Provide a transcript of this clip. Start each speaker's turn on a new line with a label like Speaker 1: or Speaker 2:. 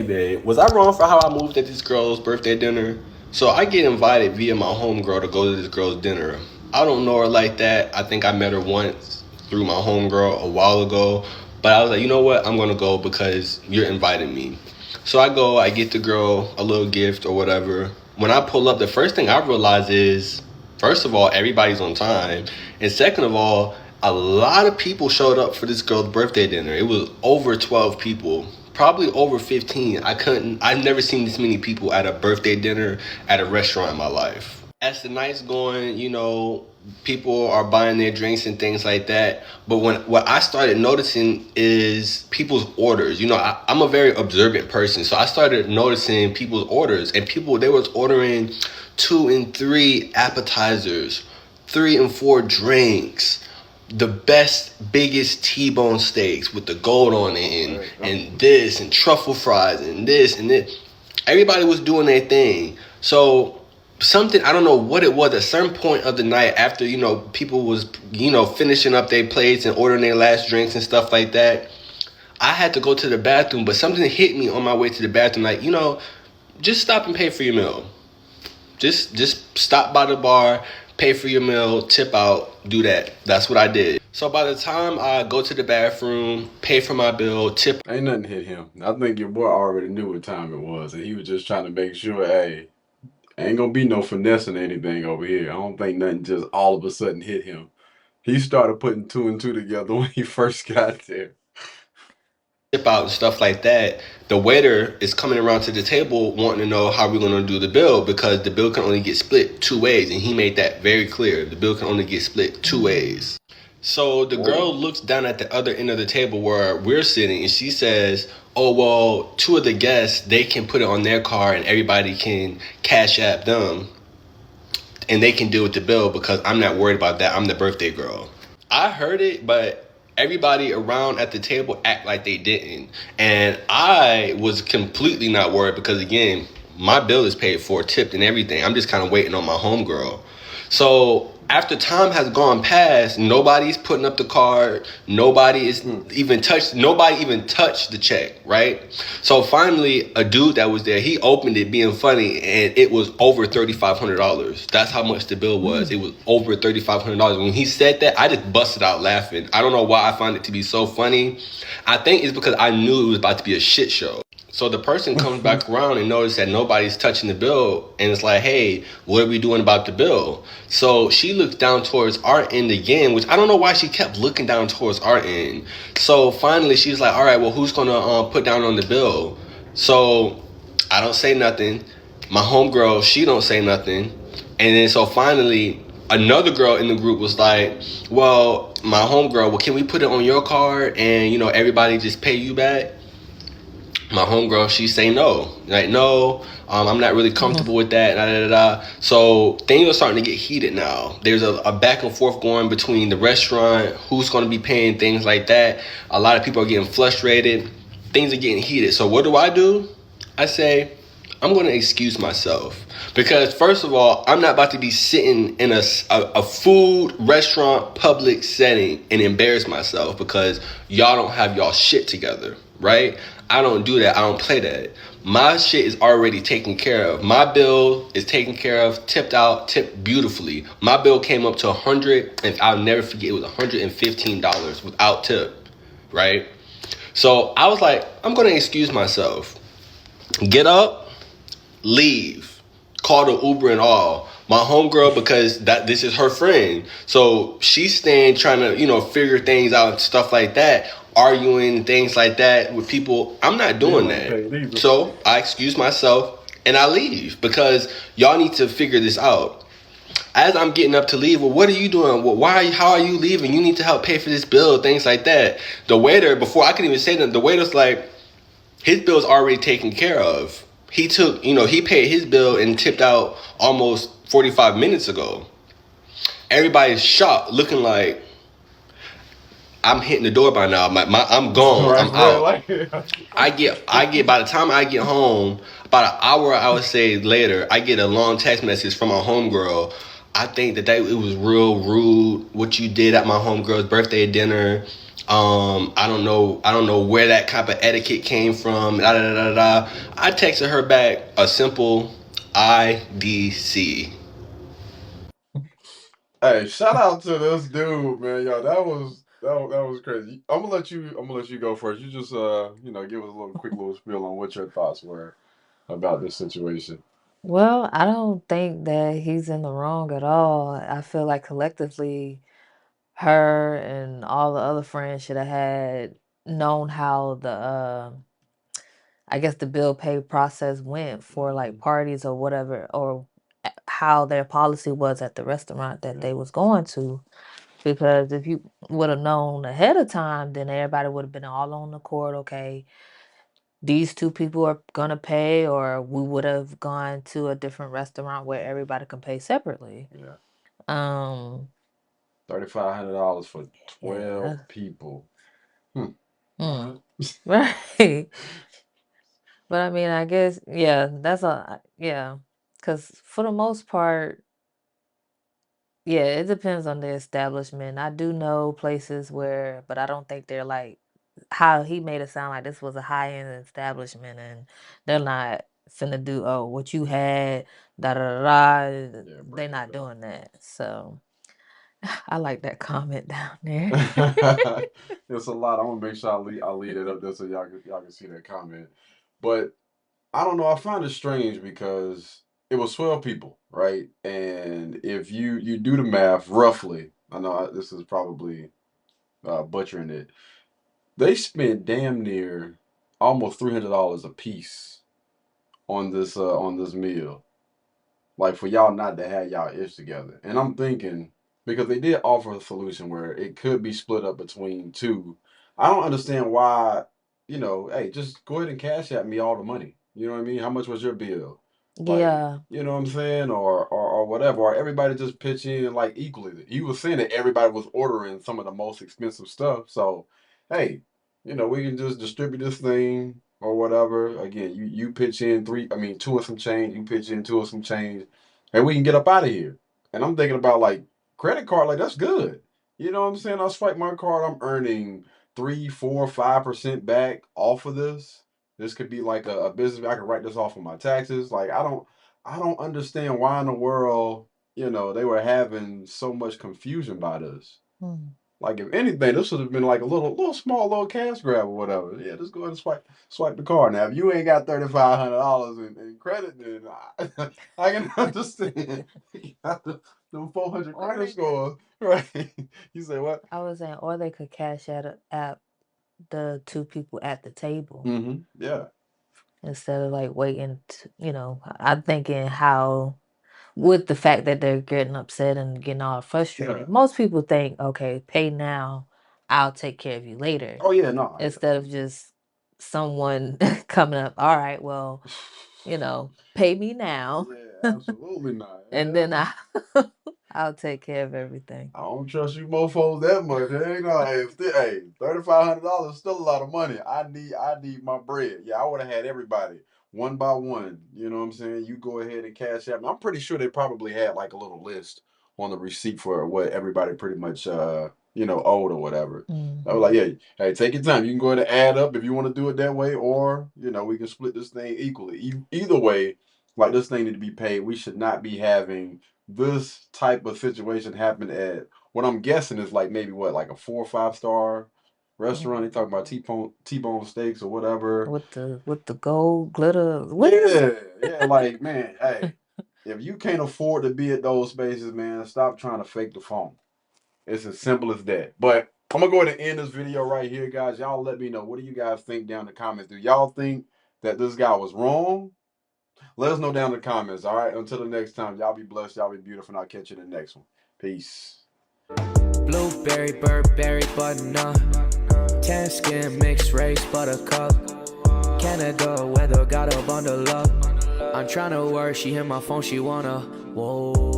Speaker 1: Babe, was I wrong for how I moved at this girl's birthday dinner? So I get invited via my homegirl to go to this girl's dinner. I don't know her like that. I think I met her once through my homegirl a while ago. But I was like, you know what? I'm gonna go because you're inviting me. So I go, I get the girl a little gift or whatever. When I pull up, the first thing I realize is, first of all, everybody's on time. And second of all, a lot of people showed up for this girl's birthday dinner. It was over 12 people, probably over 15. I've never seen this many people at a birthday dinner at a restaurant in my life. As the night's going, people are buying their drinks and things like that. But what I started noticing is people's orders. I'm a very observant person, so I started noticing people's orders, and they was ordering 2 and 3 appetizers, 3 and 4 drinks, the best, biggest T-bone steaks with the gold on it, and this, and truffle fries, and this, and this. Everybody was doing their thing. So something, I don't know what it was, at a certain point of the night after, people was, finishing up their plates and ordering their last drinks and stuff like that, I had to go to the bathroom, but something hit me on my way to the bathroom, like, just stop and pay for your meal. Just stop by the bar, pay for your meal, tip out, do that. That's what I did. So by the time I go to the bathroom, pay for my bill, tip.
Speaker 2: Ain't nothing hit him. I think your boy already knew what time it was, and he was just trying to make sure, hey, ain't gonna be no finessing anything over here. I don't think nothing just all of a sudden hit him. He started putting 2 and 2 together when he first got there.
Speaker 1: Tip out and stuff like that, the waiter is coming around to the table wanting to know how we're going to do the bill, because the bill can only get split 2 ways, and he made that very clear. The bill can only get split 2 ways. So the girl looks down at the other end of the table where we're sitting, and she says, oh, well, 2 of the guests, they can put it on their card and everybody can cash app them and they can deal with the bill because I'm not worried about that. I'm the birthday girl. I heard it, but everybody around at the table act like they didn't. And I was completely not worried because, again, my bill is paid for, tipped and everything. I'm just kind of waiting on my homegirl. So after time has gone past, nobody's putting up the card. Nobody even touched the check, right? So finally, a dude that was there, he opened it being funny, and it was over $3,500. That's how much the bill was. It was over $3,500. When he said that, I just busted out laughing. I don't know why I find it to be so funny. I think it's because I knew it was about to be a shit show. So the person comes back around and notices that nobody's touching the bill, and it's like, hey, what are we doing about the bill? So she looks down towards our end again, which I don't know why she kept looking down towards our end. So finally she's like, all right, well, who's gonna put down on the bill? So I don't say nothing. My homegirl, she don't say nothing. And then so finally another girl in the group was like, well, my homegirl, well, can we put it on your card and everybody just pay you back? My homegirl, she say no. Like, no, I'm not really comfortable with that. Da, da, da, da. So things are starting to get heated now. There's a back and forth going between the restaurant, who's going to be paying, things like that. A lot of people are getting frustrated. Things are getting heated. So what do? I say, I'm going to excuse myself. Because first of all, I'm not about to be sitting in a food restaurant public setting and embarrass myself because y'all don't have y'all shit together, right? I don't do that. I don't play that. My shit is already taken care of. My bill is taken care of, tipped out, tipped beautifully. My bill came up to $100, and I'll never forget, it was $115 without tip, right? So I was like, I'm going to excuse myself. Get up, leave, call the Uber and all. My homegirl, because this is her friend, so she's staying trying to figure things out and stuff like that, arguing things like that with people. I'm not doing that. So I excuse myself and I leave because y'all need to figure this out. As I'm getting up to leave, well, what are you doing? Well, how are you leaving? You need to help pay for this bill, things like that. The waiter, before I could even say that, the waiter's like, his bill's already taken care of. He took, he paid his bill and tipped out almost 45 minutes ago. Everybody's shocked, looking like I'm hitting the door by now. I'm gone. I'm out. I get by the time I get home, about an hour, I would say later, I get a long text message from my homegirl. I think that it was real rude what you did at my homegirl's birthday dinner. I don't know. I don't know where that type of etiquette came from. Da, da, da, da, da. I texted her back a simple IDC.
Speaker 2: Hey, shout out to this dude, man. Yo, that was crazy. I'm gonna let you go first. You just give us a little quick little spiel on what your thoughts were about this situation.
Speaker 3: Well, I don't think that he's in the wrong at all. I feel like collectively, her and all the other friends should have had known how I guess the bill pay process went for like parties or whatever, or how their policy was at the restaurant that
Speaker 2: Yeah.
Speaker 3: they was going to. Because if you would have known ahead of time, then everybody would have been all on the court. Okay, these two people are gonna pay, or we would have gone to a different restaurant where everybody can pay separately.
Speaker 2: Yeah.
Speaker 3: Um,
Speaker 2: $3,500 for 12
Speaker 3: yeah,
Speaker 2: people. Hmm.
Speaker 3: mm,
Speaker 2: All
Speaker 3: right. But I mean, I guess yeah, that's a yeah, because for the most part, yeah, it depends on the establishment. I do know places where, but I don't think they're like how he made it sound like this was a high-end establishment and they're not finna do, oh, what you had, da da da da.
Speaker 2: Yeah,
Speaker 3: They're
Speaker 2: bring it
Speaker 3: not
Speaker 2: back.
Speaker 3: doing that. So I like that comment down there.
Speaker 2: It's a lot. I'm gonna make sure I lead it up there so y'all can see that comment. But I don't know. I find it strange because it was 12 people, right? And if you do the math roughly, I know this is probably butchering it. They spent damn near almost $300 a piece on this meal, like for y'all not to have y'all ish together. And I'm thinking because they did offer a solution where it could be split up between two. I don't understand why, hey, just go ahead and cash at me all the money. You know what I mean? How much was your bill? Like,
Speaker 3: Yeah.
Speaker 2: you know what I'm saying? Or whatever. Or everybody just pitch in like equally. He was saying that everybody was ordering some of the most expensive stuff. So, hey, we can just distribute this thing or whatever. Again, you pitch in two and some change, you pitch in two and some change, and we can get up out of here. And I'm thinking about like credit card, like that's good. You know what I'm saying? I swipe my card, I'm earning 3, 4, 5% back off of this. This could be like a business. I can write this off of my taxes. Like I don't understand why in the world, they were having so much confusion by this.
Speaker 3: Mm.
Speaker 2: Like if anything, this should have been like a little small little cash grab or whatever. Yeah, just go ahead and swipe the card. Now, if you ain't got $3,500 in credit, then I can understand. You got the 400
Speaker 3: Or
Speaker 2: credit
Speaker 3: they could,
Speaker 2: score, right? You say what?
Speaker 3: I was saying, or they could cash at the two people at the table
Speaker 2: Mm-hmm. Yeah.
Speaker 3: instead of like waiting. I'm thinking how with the fact that they're getting upset and getting all
Speaker 2: Yeah.
Speaker 3: frustrated. Most people think, okay, pay now, I'll take care of you later.
Speaker 2: Oh yeah. No.
Speaker 3: Instead of just someone coming up, all right, well, pay me now
Speaker 2: Yeah. Absolutely not.
Speaker 3: and
Speaker 2: Hell
Speaker 3: then
Speaker 2: no.
Speaker 3: I'll take care of everything.
Speaker 2: I don't trust you mofos that much. Hey, no, hey, $3,500 is still a lot of money. I need my bread. Yeah, I would have had everybody one by one. You know what I'm saying? You go ahead and cash out. I'm pretty sure they probably had like a little list on the receipt for what everybody pretty much owed or whatever. I was like,
Speaker 3: Mhm.
Speaker 2: yeah, hey, take your time. You can go ahead and add up if you want to do it that way, or we can split this thing equally. Either way, like this thing need to be paid. We should not be having this type of situation happen at what I'm guessing is like maybe what, like a 4 or 5 star restaurant. They talk about
Speaker 3: Mhm.
Speaker 2: T-bone steaks or whatever.
Speaker 3: With the gold glitter. What is
Speaker 2: Yeah, yeah, like man, hey, if you can't afford to be at those spaces, man, stop trying to fake the phone. It's as simple as that. But I'm gonna go ahead and end this video right here, guys. Y'all let me know, what do you guys think down in the comments? Do y'all think that this guy was wrong? Let us know down in the comments. All right. Until the next time, y'all be blessed. Y'all be beautiful. And I'll catch you in the next one. Peace.
Speaker 4: Blueberry, Burberry, button-up. Tan skin, mixed race, buttercup. Canada weather, got a bundle up. I'm tryna work, she hit my phone, she wanna. Whoa.